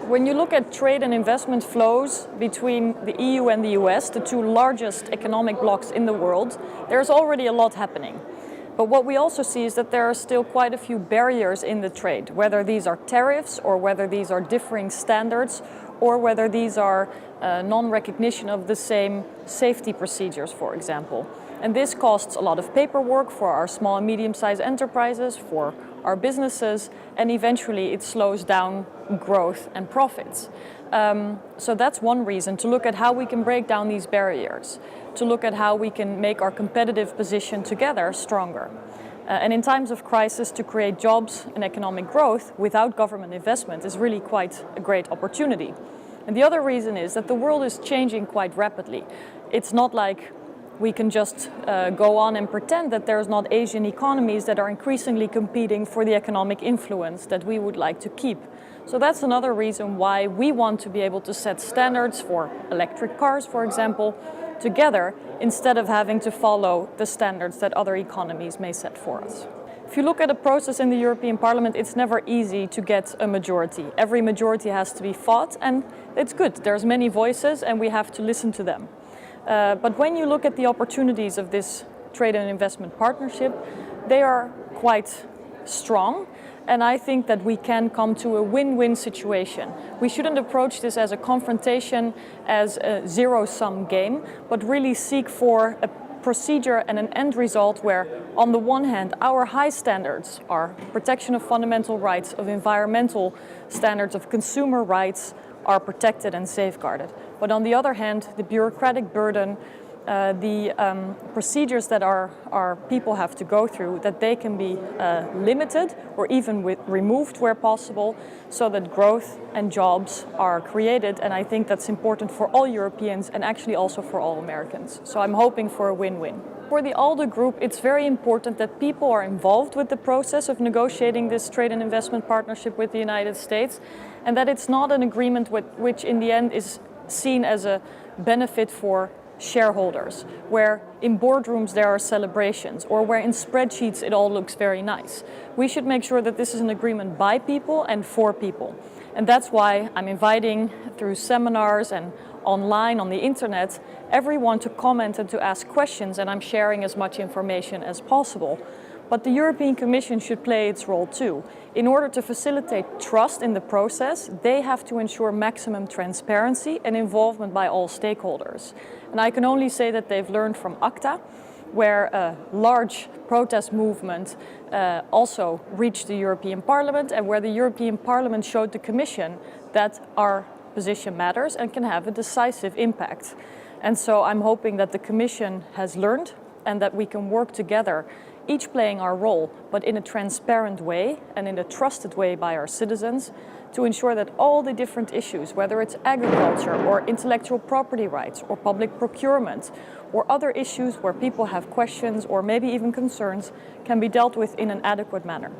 When you look at trade and investment flows between the EU and the US, the two largest economic blocs in the world, there's already a lot happening. But what we also see is that there are still quite a few barriers in the trade, whether these are tariffs or whether these are differing standards or whether these are non-recognition of the same safety procedures, for example. And this costs a lot of paperwork for our small and medium-sized enterprises, for our businesses, and eventually it slows down growth and profits. So that's one reason to look at how we can break down these barriers, to look at how we can make our competitive position together stronger. And in times of crisis, to create jobs and economic growth without government investment is really quite a great opportunity. And the other reason is that the world is changing quite rapidly. It's not like we can just go on and pretend that there's not Asian economies that are increasingly competing for the economic influence that we would like to keep. So that's another reason why we want to be able to set standards for electric cars, for example, together, instead of having to follow the standards that other economies may set for us. If you look at a process in the European Parliament, it's never easy to get a majority. Every majority has to be fought, and it's good. There's many voices, and we have to listen to them. But when you look at the opportunities of this trade and investment partnership, they are quite strong. And I think that we can come to a win-win situation. We shouldn't approach this as a confrontation, as a zero-sum game, but really seek for a procedure and an end result where, on the one hand, our high standards are protection of fundamental rights, of environmental standards, of consumer rights, are protected and safeguarded. But on the other hand, the bureaucratic burden, the procedures that our people have to go through, that they can be limited or even removed where possible, so that growth and jobs are created. And I think that's important for all Europeans and actually also for all Americans. So I'm hoping for a win-win. For the ALDE group, it's very important that people are involved with the process of negotiating this trade and investment partnership with the United States, and that it's not an agreement which in the end is seen as a benefit for shareholders, where in boardrooms there are celebrations, or where in spreadsheets it all looks very nice. We should make sure that this is an agreement by people and for people. And that's why I'm inviting, through seminars and online on the internet, everyone to comment and to ask questions, and I'm sharing as much information as possible. But the European Commission should play its role too. In order to facilitate trust in the process, they have to ensure maximum transparency and involvement by all stakeholders. And I can only say that they've learned from ACTA, where a large protest movement also reached the European Parliament, and where the European Parliament showed the Commission that our position matters and can have a decisive impact. And so I'm hoping that the Commission has learned and that we can work together, each playing our role, but in a transparent way and in a trusted way by our citizens, to ensure that all the different issues, whether it's agriculture or intellectual property rights or public procurement or other issues where people have questions or maybe even concerns, can be dealt with in an adequate manner.